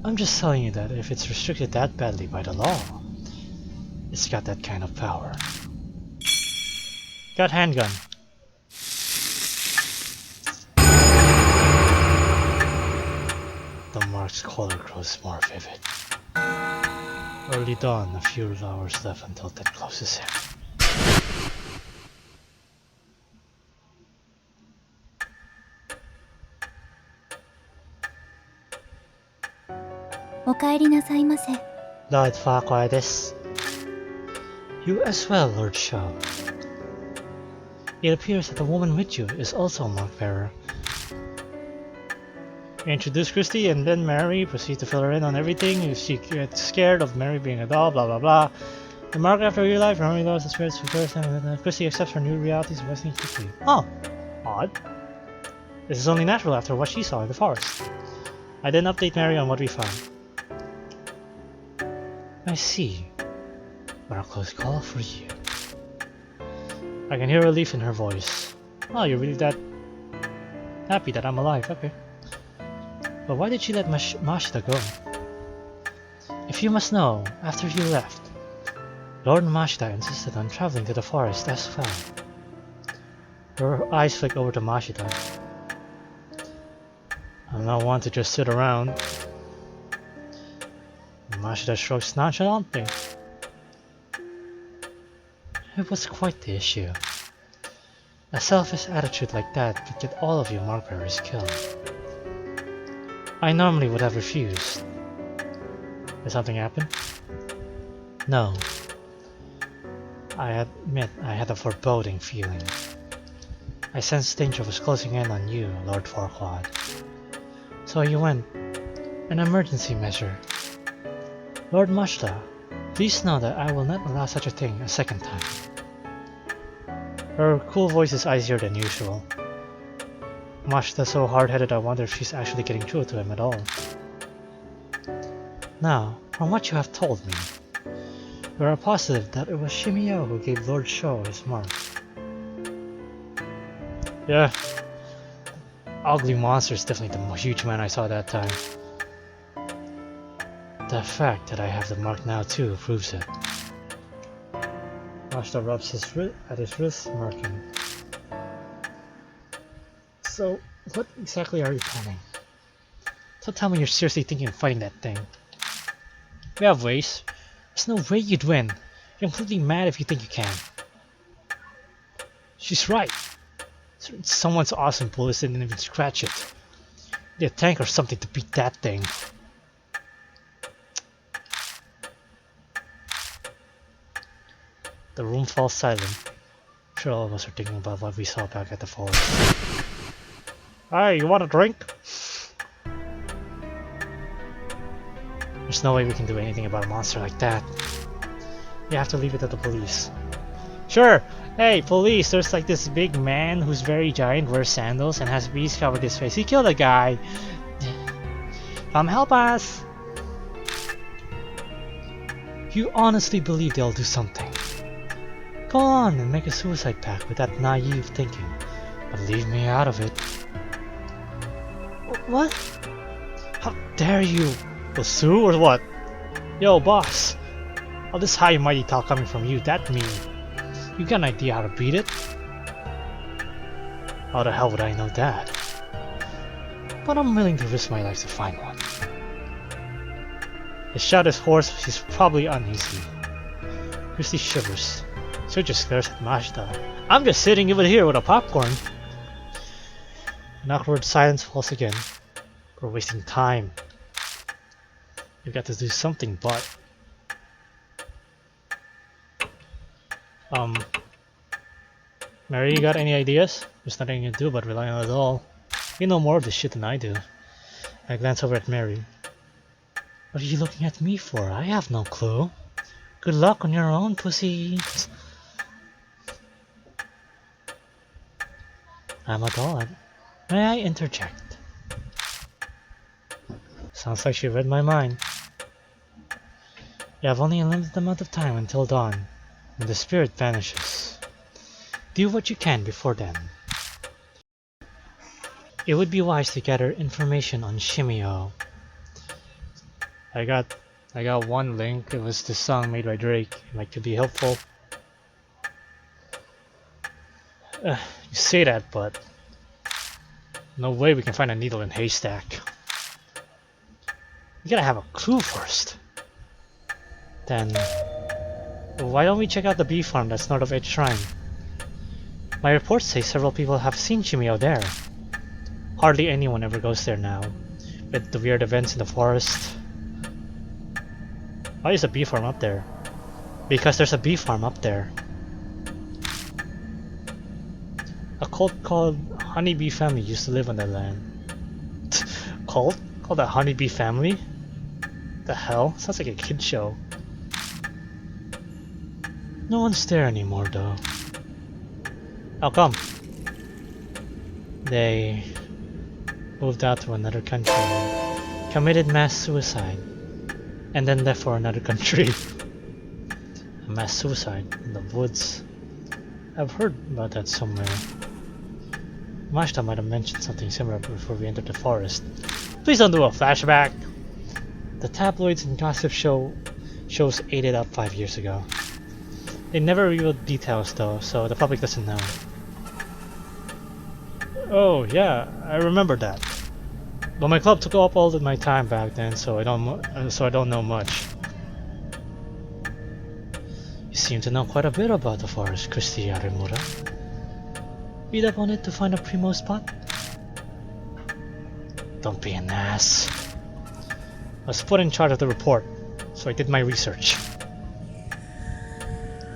Speaker 1: I'm just telling you that if it's restricted that badly by the law, it's got that kind of power. Got handgun. The mark's color grows more vivid. Early dawn, a few hours left until that closes in.
Speaker 3: お帰りなさいませ。
Speaker 1: Lord Farquhar this. You as well, Lord Shaw. It appears that the woman with you is also a mark bearer. You introduce Christy and then Mary proceed to fill her in on everything. If she gets scared of Mary being a doll, blah blah blah. The mark after your life, Mary loves the spirits for first time, and Christy accepts her new realities and resting quickly. Oh, odd. This is only natural after what she saw in the forest. I then update Mary on what we found. I see. What a close call for you. I can hear relief in her voice. Oh, you're really that happy that I'm alive, okay. But why did she let Mashida go? If you must know, after you left, Lord Mashida insisted on traveling to the forest as well. Her eyes flick over to Mashida. I'm not one to just sit around. Mashida shrugs nonchalantly. It was quite the issue. A selfish attitude like that could get all of you markbearers killed. I normally would have refused. Did something happen? No. I admit I had a foreboding feeling. I sensed danger was closing in on you, Lord Farquhar. So you went. An emergency measure. Lord Mashida, please know that I will not allow such a thing a second time. Her cool voice is icier than usual. Mashida's so hard-headed I wonder if she's actually getting through to him at all. Now, from what you have told me, you are positive that it was Shimi-O who gave Lord Sho his mark. Yeah. Ugly monster is definitely the huge man I saw that time. The fact that I have the mark now too proves it. Mashida rubs at his wrist, marking. So, what exactly are you planning? Don't tell me you're seriously thinking of fighting that thing. We have ways. There's no way you'd win. You're completely mad if you think you can. She's right. Someone's awesome bullets didn't even scratch it. Need a tank or something to beat that thing. The room falls silent. I'm sure all of us are thinking about what we saw back at the forest. Hey, you want a drink? There's no way we can do anything about a monster like that. You have to leave it to the police. Sure! Hey, police, there's like this big man who's very giant, wears sandals, and has bees covered his face. He killed a guy. Come help us! You honestly believe they'll do something? Go on and make a suicide pact with that naive thinking, but leave me out of it. What? How dare you? Will sue or what? Yo, boss! All this high and mighty talk coming from you, that mean? You got an idea how to beat it? How the hell would I know that? But I'm willing to risk my life to find one. His shout is hoarse, he's probably uneasy. Christy shivers. So just glares at Mashta. I'm just sitting over here with a popcorn. An awkward silence falls again. We're wasting time. We've got to do something, but... Mary, you got any ideas? There's nothing you can do but rely on it all. You know more of this shit than I do. I glance over at Mary. What are you looking at me for? I have no clue. Good luck on your own, pussy. I'm a dog. May I interject? Sounds like she read my mind. You have only a limited amount of time until dawn, when the spirit vanishes. Do what you can before then. It would be wise to gather information on Shimi-O. I got one link. It was the song made by Drake. It might could be helpful. You say that, but no way we can find a needle in a haystack. We gotta have a clue first. Then, why don't we check out the bee farm that's north of Edge Shrine? My reports say several people have seen Shimi-O there. Hardly anyone ever goes there now, with the weird events in the forest. Why is a bee farm up there? Because there's a bee farm up there. A cult called Honeybee Family used to live on that land. Cult? Called the Honeybee Family? The hell? Sounds like a kid show. No one's there anymore though. How come? They moved out to another country, committed mass suicide, and then left for another country. A mass suicide in the woods. I've heard about that somewhere. Mashta might have mentioned something similar before we entered the forest. Please don't do a flashback! The tabloids and gossip shows ate it up 5 years ago. They never revealed details though, so the public doesn't know. Oh yeah, I remember that. But my club took up all of my time back then, so I don't know much. You seem to know quite a bit about the forest, Christy Arimura. Read up on it to find a primo spot? Don't be an ass. I was put in charge of the report, so I did my research.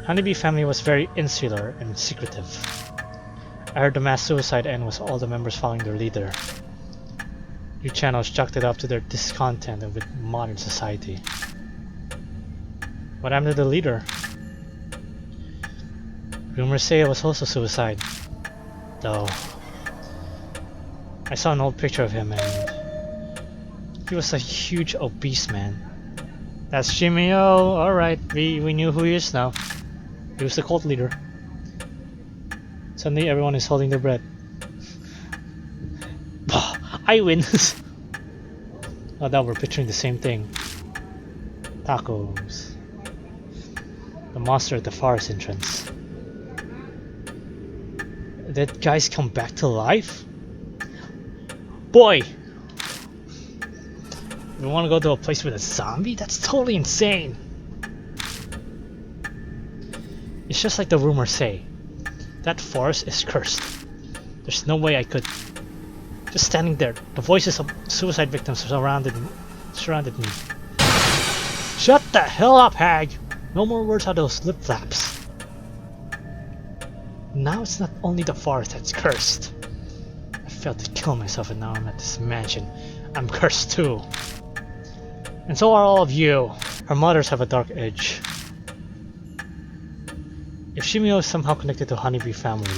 Speaker 1: Honeybee Family was very insular and secretive. I heard the mass suicide end was all the members following their leader. New channels chalked it up to their discontent with modern society. What happened to the leader? Rumors say it was also suicide. Though I saw an old picture of him and he was a huge obese man. That's Shimi-O. Alright, we knew who he is now. He was the cult leader. Suddenly everyone is holding their breath. I win! Oh, now we're picturing the same thing. Tacos. The monster at the forest entrance. Did guys come back to life? Boy! We want to go to a place with a zombie? That's totally insane! It's just like the rumors say. That forest is cursed. There's no way I could. Just standing there, the voices of suicide victims surrounded me. Shut the hell up, hag! No more words out of those lip flaps. Now it's not only the forest that's cursed. I failed to kill myself and now I'm at this mansion. I'm cursed too. And so are all of you. Our mothers have a dark edge. If Shimi-O is somehow connected to Honeybee family,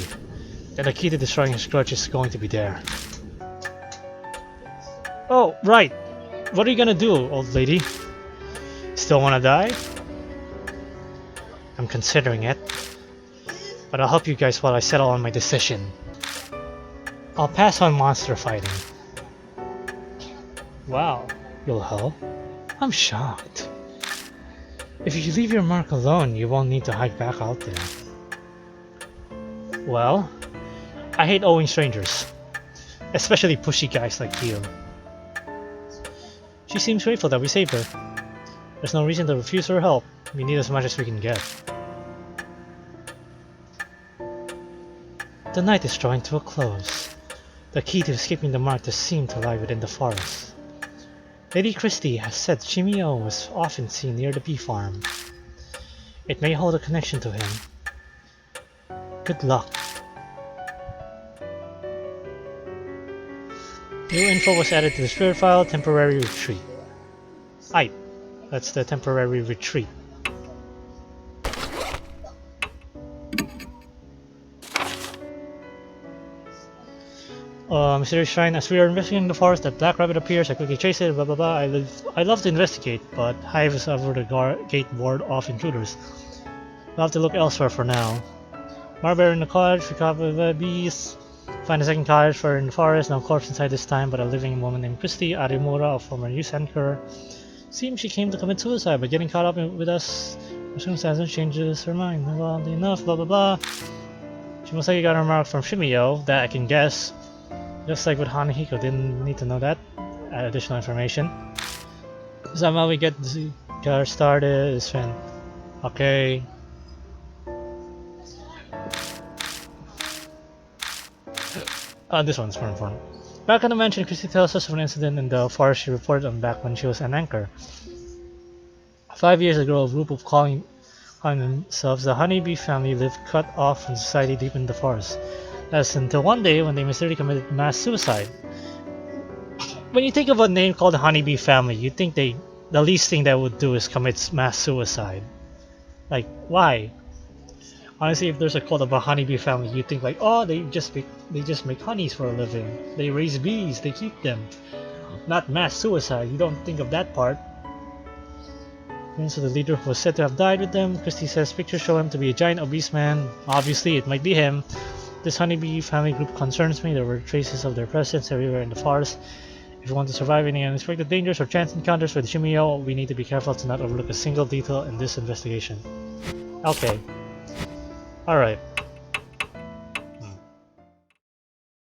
Speaker 1: then the key to destroying his grudge is going to be there. Oh, right! What are you gonna do, old lady? Still wanna die? I'm considering it. But I'll help you guys while I settle on my decision. I'll pass on monster fighting. Wow, you'll help? I'm shocked. If you leave your mark alone, you won't need to hike back out there. Well, I hate owing strangers. Especially pushy guys like you. She seems grateful that we saved her. There's no reason to refuse her help. We need as much as we can get. The night is drawing to a close. The key to escaping the mark does seem to lie within the forest. Lady Christie has said Shimi-O was often seen near the bee farm. It may hold a connection to him. Good luck. New info was added to the spirit file, temporary retreat. Aye, that's the temporary retreat. Mysterious Shrine. As we are investigating the forest, that black rabbit appears. I quickly chase it, blah blah blah. I love to investigate, but hives over the gate ward off intruders. We'll have to look elsewhere for now. Marbear in the cottage, we copy the bees. Find a second cottage for in the forest, no corpse inside this time, but a living woman named Christy Arimura, a former news anchor. Seems she came to commit suicide, but getting caught up with us. Circumstances changes her mind. Well, enough, blah blah blah. She most likely got her mark from Shimi-O, that I can guess. Just like with Hanahiko, didn't need to know that. Add additional information. Somehow we get the car started. Is fan. Okay. This one's more important. Back on the mansion, Christy tells us of an incident in the forest she reported on back when she was an anchor. 5 years ago, a group of calling themselves the Honeybee family lived cut off from society deep in the forest. That's until one day when they mysteriously committed mass suicide. When you think of a name called the Honeybee family, you think the least thing they would do is commit mass suicide. Like, why? Honestly, if there's a cult of a honeybee family, you think like, oh, they just make honeys for a living. They raise bees, they keep them. Not mass suicide. You don't think of that part. And so the leader was said to have died with them. Christy says pictures show him to be a giant obese man. Obviously, it might be him. This honeybee family group concerns me. There were traces of their presence everywhere in the forest. If we want to survive any unexpected dangers or chance encounters with Shimi-O, we need to be careful to not overlook a single detail in this investigation. Okay. Alright.